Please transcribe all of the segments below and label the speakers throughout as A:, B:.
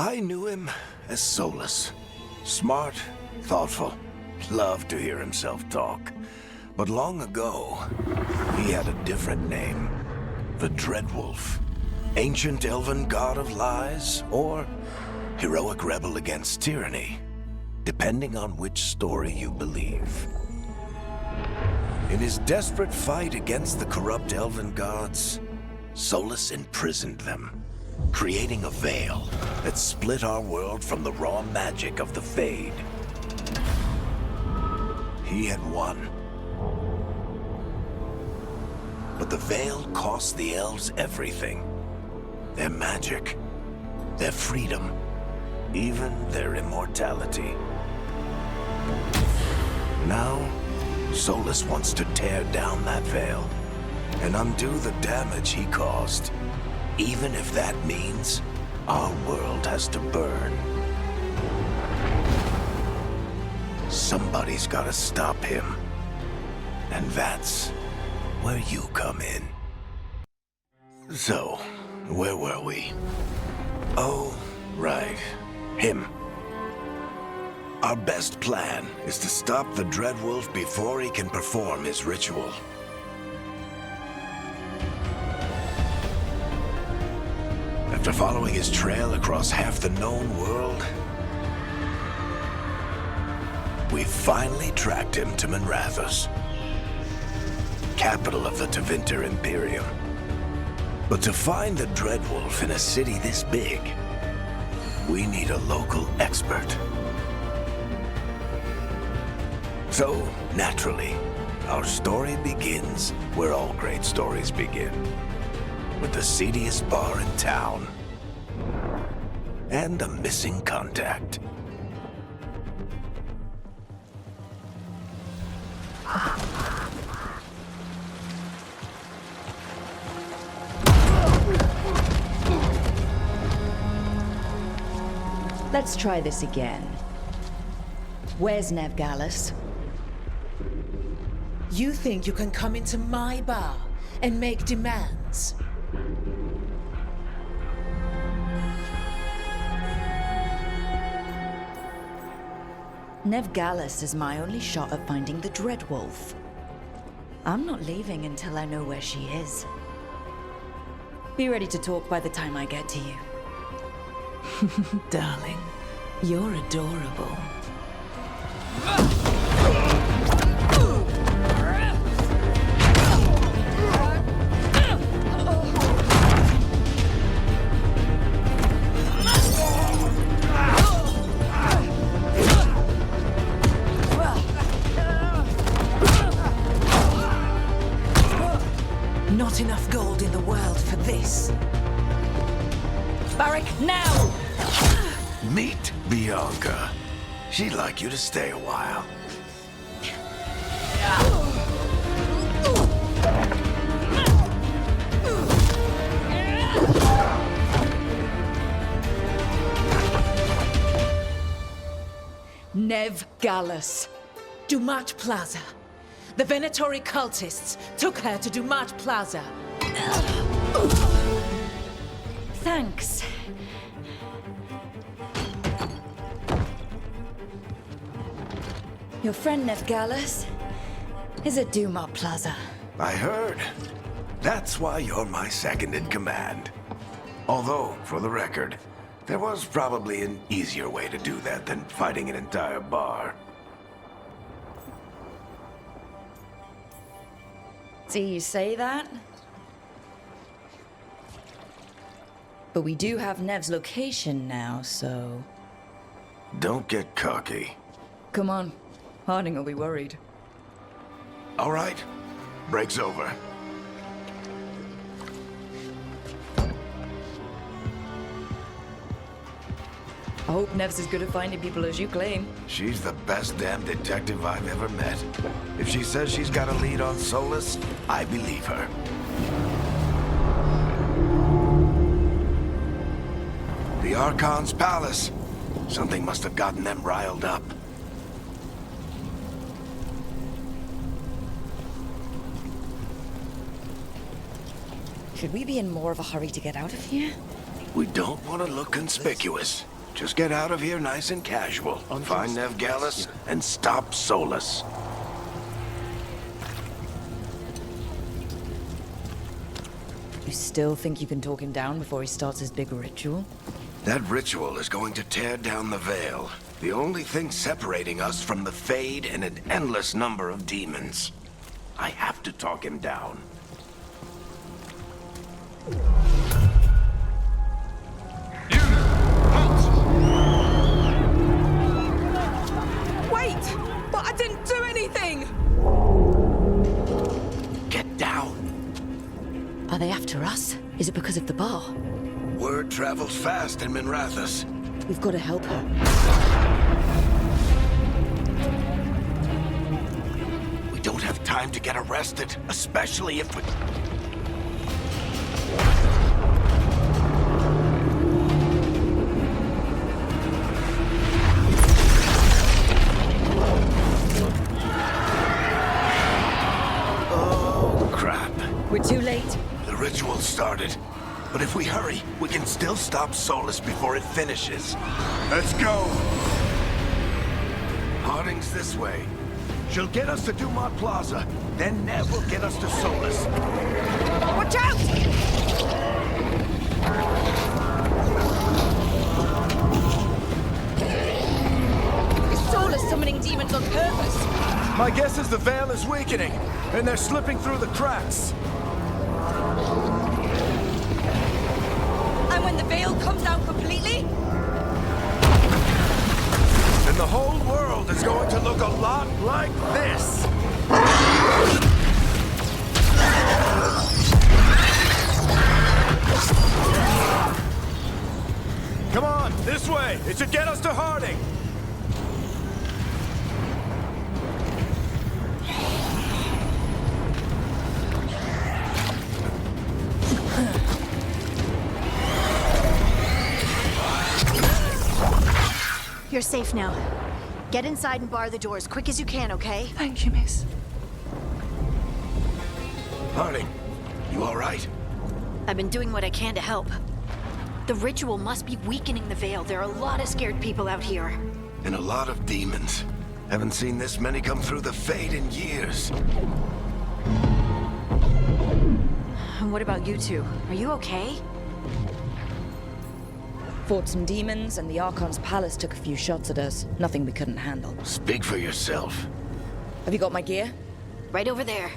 A: I knew him as Solus. Smart, thoughtful, loved to hear himself talk. But long ago, he had a different name. The Dreadwolf. Ancient elven god of lies, or heroic rebel against tyranny, depending on which story you believe. In his desperate fight against the corrupt elven gods, Solus imprisoned them, creating a veil that split our world from the raw magic of the Fade. He had won. But the veil cost the elves everything. Their magic, their freedom, even their immortality. Now, Solus wants to tear down that veil and undo the damage he caused, even if that means our world has to burn. Somebody's gotta stop him, and that's where you come in. So, where were we? Oh, right. Him. Our best plan is to stop the Dreadwolf before he can perform his ritual. After following his trail across half the known world, we finally tracked him to Minrathous, capital of the Tevinter Imperium. But to find the Dreadwolf in a city this big, we need a local expert. So, naturally, our story begins where all great stories begin. With the seediest bar in town. And a missing contact.
B: Let's try this again. Where's Nevgalis?
C: You think you can come into my bar and make demands?
B: Nevgalis is my only shot at finding the Dreadwolf. I'm not leaving until I know where she is. Be ready to talk by the time I get to you.
C: Darling, you're adorable. Not enough gold in the world for this.
B: Barak, now!
A: Meet Bianca. She'd like you to stay a while.
B: Nevgalis.
C: Dumat Plaza. The Venatori cultists took her to Dumat Plaza.
B: Thanks. Your friend Nevgalis is at Dumat Plaza.
A: I heard. That's why you're my second in command. Although, for the record, there was probably an easier way to do that than fighting an entire bar.
B: See, you say that? But we do have Nev's location now, so...
A: Don't get cocky.
B: Come on. Harding will be worried.
A: All right. Break's over.
B: I hope Nev's as good at finding people as you claim.
A: She's the best damn detective I've ever met. If she says she's got a lead on Solus, I believe her. The Archon's palace. Something must have gotten them riled up.
B: Should we be in more of a hurry to get out of here?
A: We don't want to look conspicuous. Just get out of here nice and casual. Find Nev Gallus and stop Solus.
B: You still think you can talk him down before he starts his big ritual?
A: That ritual is going to tear down the Veil. The only thing separating us from the Fade and an endless number of demons. I have to talk him down.
C: Wait! But I didn't do anything!
A: Get down.
B: Are they after us? Is it because of the bar?
A: Word travels fast in Minrathous.
B: We've got to help her.
A: We don't have time to get arrested, especially if we... Oh, crap.
B: We're too late.
A: The ritual started. But if we hurry, we can still stop Solus before it finishes. Let's go! Harding's this way. She'll get us to Dumont Plaza. Then Nev will get us to Solus.
C: Watch out! Is Solus summoning demons on purpose?
D: My guess is the Veil is weakening, and they're slipping through the cracks.
C: And when the veil comes down completely?
D: And the whole world is going to look a lot like this. Come on, this way. It should get us to Harding.
E: You're safe now. Get inside and bar the door as quick as you can, okay?
C: Thank you, miss.
A: Harding, you all right?
E: I've been doing what I can to help. The ritual must be weakening the Veil. There are a lot of scared people out here.
A: And a lot of demons. Haven't seen this many come through the Fade in years.
E: And what about you two? Are you okay?
B: Fought some demons, and the Archon's palace took a few shots at us. Nothing we couldn't handle.
A: Speak for yourself.
B: Have you got my gear?
E: Right over there.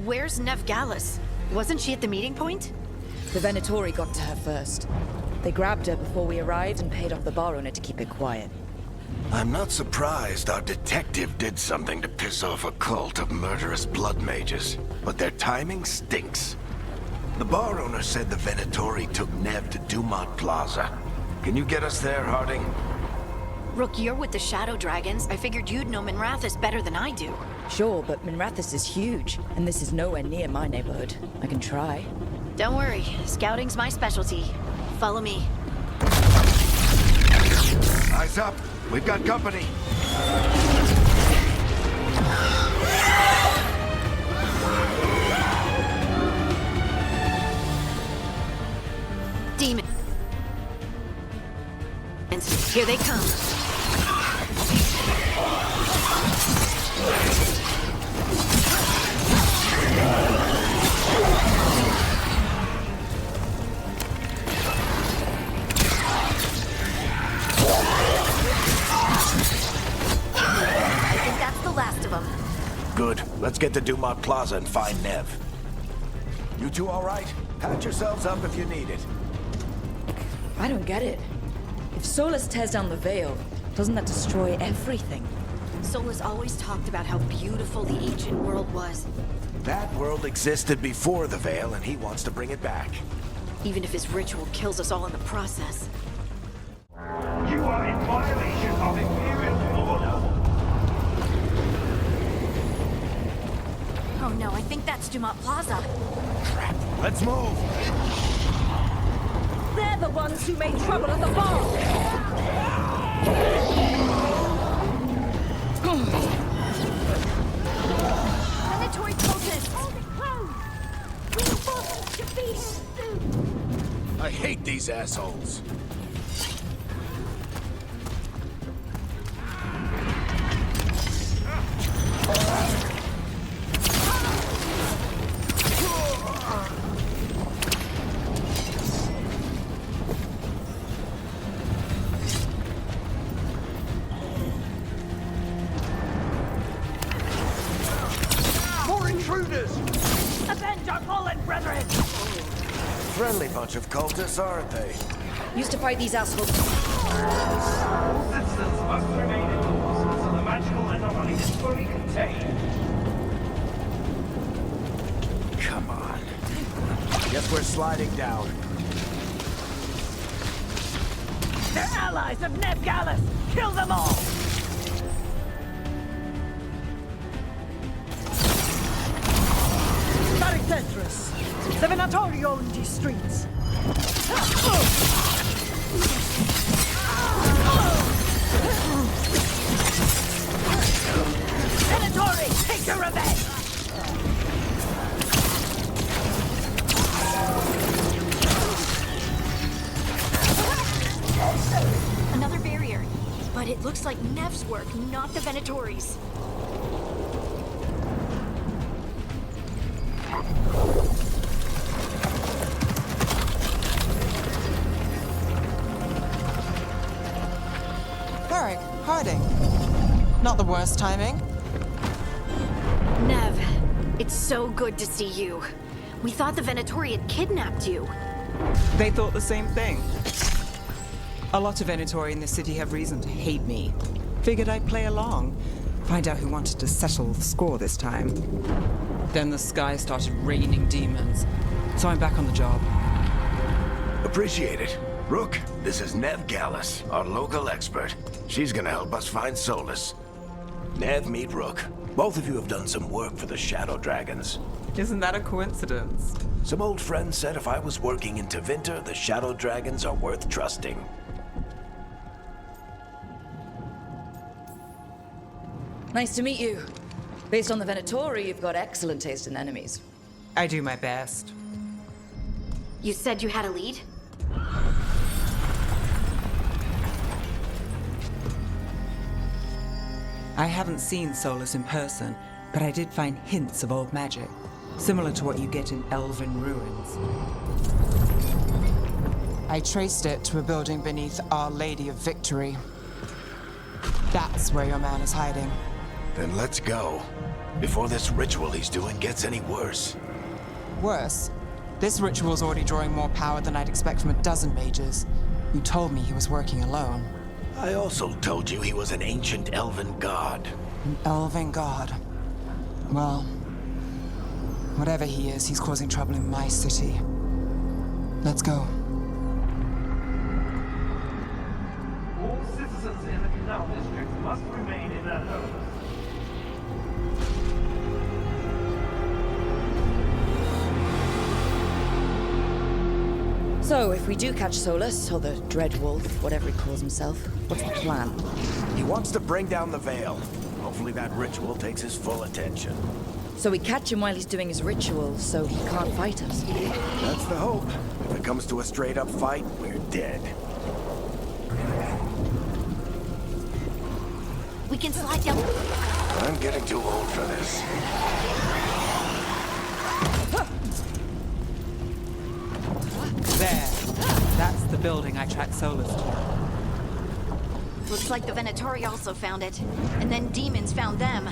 E: Where's Nev Gallus? Wasn't she at the meeting point?
B: The Venatori got to her first. They grabbed her before we arrived and paid off the bar owner to keep it quiet.
A: I'm not surprised our detective did something to piss off a cult of murderous blood mages, but their timing stinks. The bar owner said the Venatori took Nev to Dumont Plaza. Can you get us there, Harding?
E: Rook, you're with the Shadow Dragons. I figured you'd know Minrathous better than I do.
B: Sure, but Minrathous is huge, and this is nowhere near my neighborhood. I can try.
E: Don't worry, scouting's my specialty. Follow me.
A: Eyes up. We've got company.
E: Demons. Here they come. I think that's the last of them.
A: Good. Let's get to Dumont Plaza and find Nev. You two all right? Patch yourselves up if you need it.
B: I don't get it. If Solus tears down the Veil, doesn't that destroy everything?
E: Solus always talked about how beautiful the ancient world was.
A: That world existed before the Veil, and he wants to bring it back.
E: Even if his ritual kills us all in the process.
F: You are in violation of Imperial order.
E: Oh no, I think that's Dumont Plaza.
A: Crap. Let's move.
C: They're the ones who made trouble at the bar!
E: Predatory cultists!
D: I I hate these assholes.
F: More intruders!
G: Avenge our fallen brethren!
A: Friendly bunch of cultists, aren't they?
B: Used to fight these assholes.
F: All citizens must remain indoors until the magical anomaly is fully contained.
D: Come on. Guess we're sliding down.
G: They're allies of Neb Gallus! Kill them all! Baricentris! The Venatori own these streets! Venatori, take your revenge!
E: Another barrier. But it looks like Nev's work, not the Venatori's.
H: Varric, hiding. Not the worst timing.
E: Nev, it's so good to see you. We thought the Venatori had kidnapped you.
H: They thought the same thing. A lot of Venatori in the city have reason to hate me. Figured I'd play along. Find out who wanted to settle the score this time. Then the sky started raining demons. So I'm back on the job.
A: Appreciate it. Rook, this is Nev Gallus, our local expert. She's gonna help us find Solus. Nev, meet Rook. Both of you have done some work for the Shadow Dragons.
H: Isn't that a coincidence?
A: Some old friends said if I was working in Tevinter, the Shadow Dragons are worth trusting.
B: Nice to meet you. Based on the Venatori, you've got excellent taste in enemies.
H: I do my best.
E: You said you had a lead?
H: I haven't seen Solus in person, but I did find hints of old magic, similar to what you get in elven ruins. I traced it to a building beneath Our Lady of Victory. That's where your man is hiding.
A: Then let's go. Before this ritual he's doing gets any worse.
H: Worse, this ritual's already drawing more power than I'd expect from a dozen mages. You told me he was working alone.
A: I also told you he was an ancient elven god.
H: An elven god. Well, whatever he is, he's causing trouble in my city. Let's go.
F: All citizens in the Canal District must remain in their homes.
B: So, if we do catch Solus, or the Dreadwolf, whatever he calls himself, what's the plan?
A: He wants to bring down the Veil. Hopefully that ritual takes his full attention.
B: So we catch him while he's doing his ritual, so he can't fight us.
A: That's the hope. If it comes to a straight-up fight, we're dead.
E: We can slide down.
A: I'm getting too old for this.
H: There. That's the building I tracked Solus to.
E: Looks like the Venatori also found it. And then demons found them.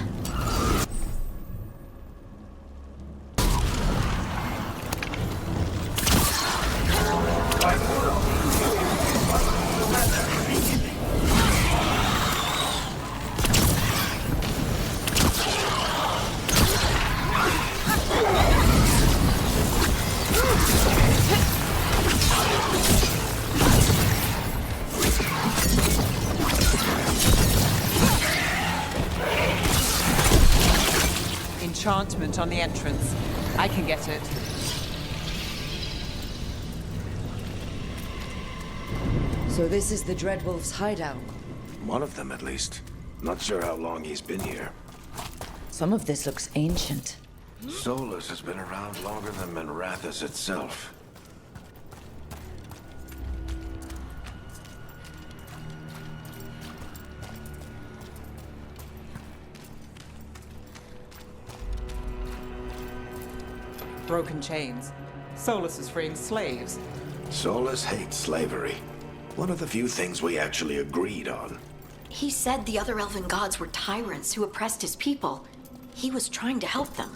H: Enchantment on the entrance. I can get it.
B: So this is the Dreadwolf's hideout.
A: One of them, at least. Not sure how long he's been here.
B: Some of this looks ancient.
A: Solus has been around longer than Minrathous itself.
H: broken chains. Solus is freeing slaves.
A: Solus hates slavery. One of the few things we actually agreed on.
E: He said the other elven gods were tyrants who oppressed his people. He was trying to help them.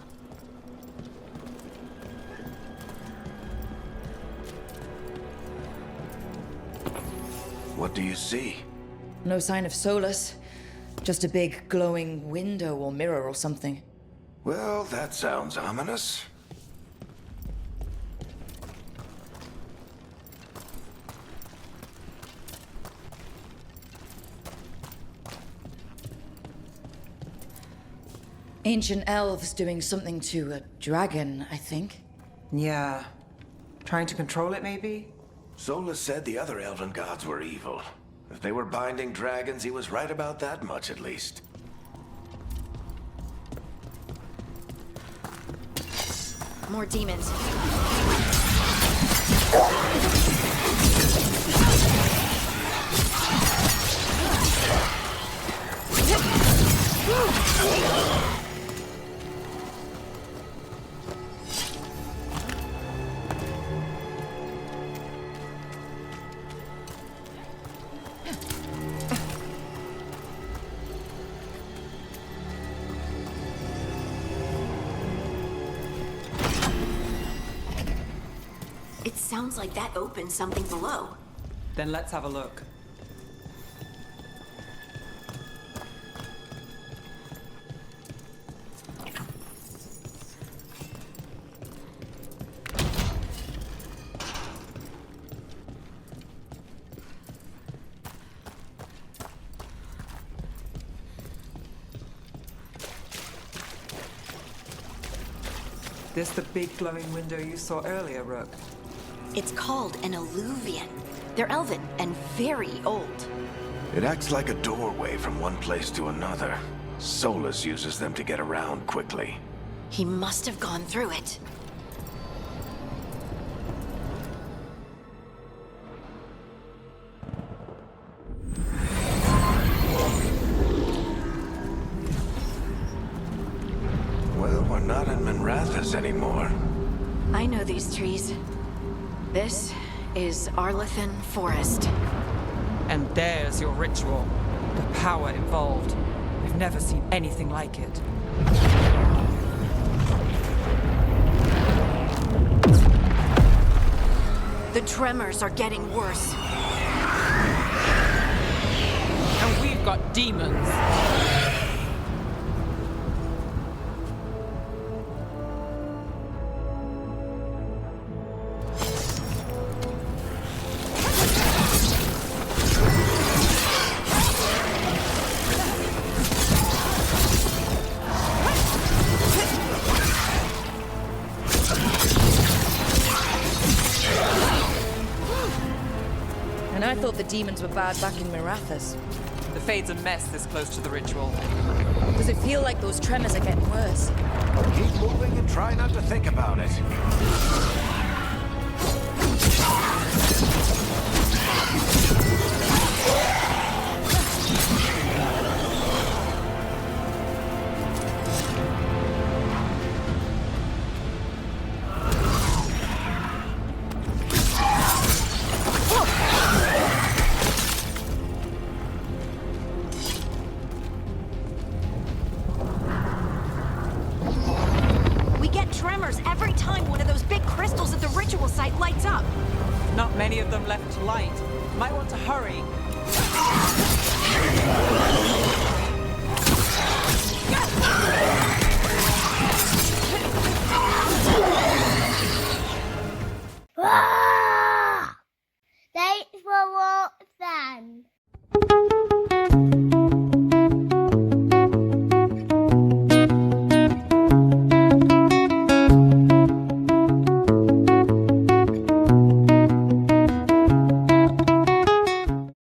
A: What do you see?
B: No sign of Solus. Just a big glowing window or mirror or something.
A: Well, that sounds ominous.
B: Ancient elves doing something to a dragon, I think.
H: Yeah. Trying to control it, maybe?
A: Solus said the other elven gods were evil. If they were binding dragons, he was right about that much at least.
E: More demons. It sounds like that opened something below.
H: Then let's have a look. This the big glowing window you saw earlier, Rook?
E: It's called an alluvian. They're elven and very old.
A: It acts like a doorway from one place to another. Solus uses them to get around quickly.
E: He must have gone through it.
A: Well, we're not in Minrathous anymore.
E: I know these trees. This is Arlethan Forest.
H: And there's your ritual. The power involved. We've never seen anything like it.
E: The tremors are getting worse.
H: And we've got demons.
B: And I thought the demons were bad back in Mirathas.
H: The Fade's a mess this close to the ritual.
B: Does it feel like those tremors are getting worse?
A: Keep moving and try not to think about it.
E: Tremors every time one of those big crystals at the ritual site lights up.
H: Not many of them left to light. Might want to hurry.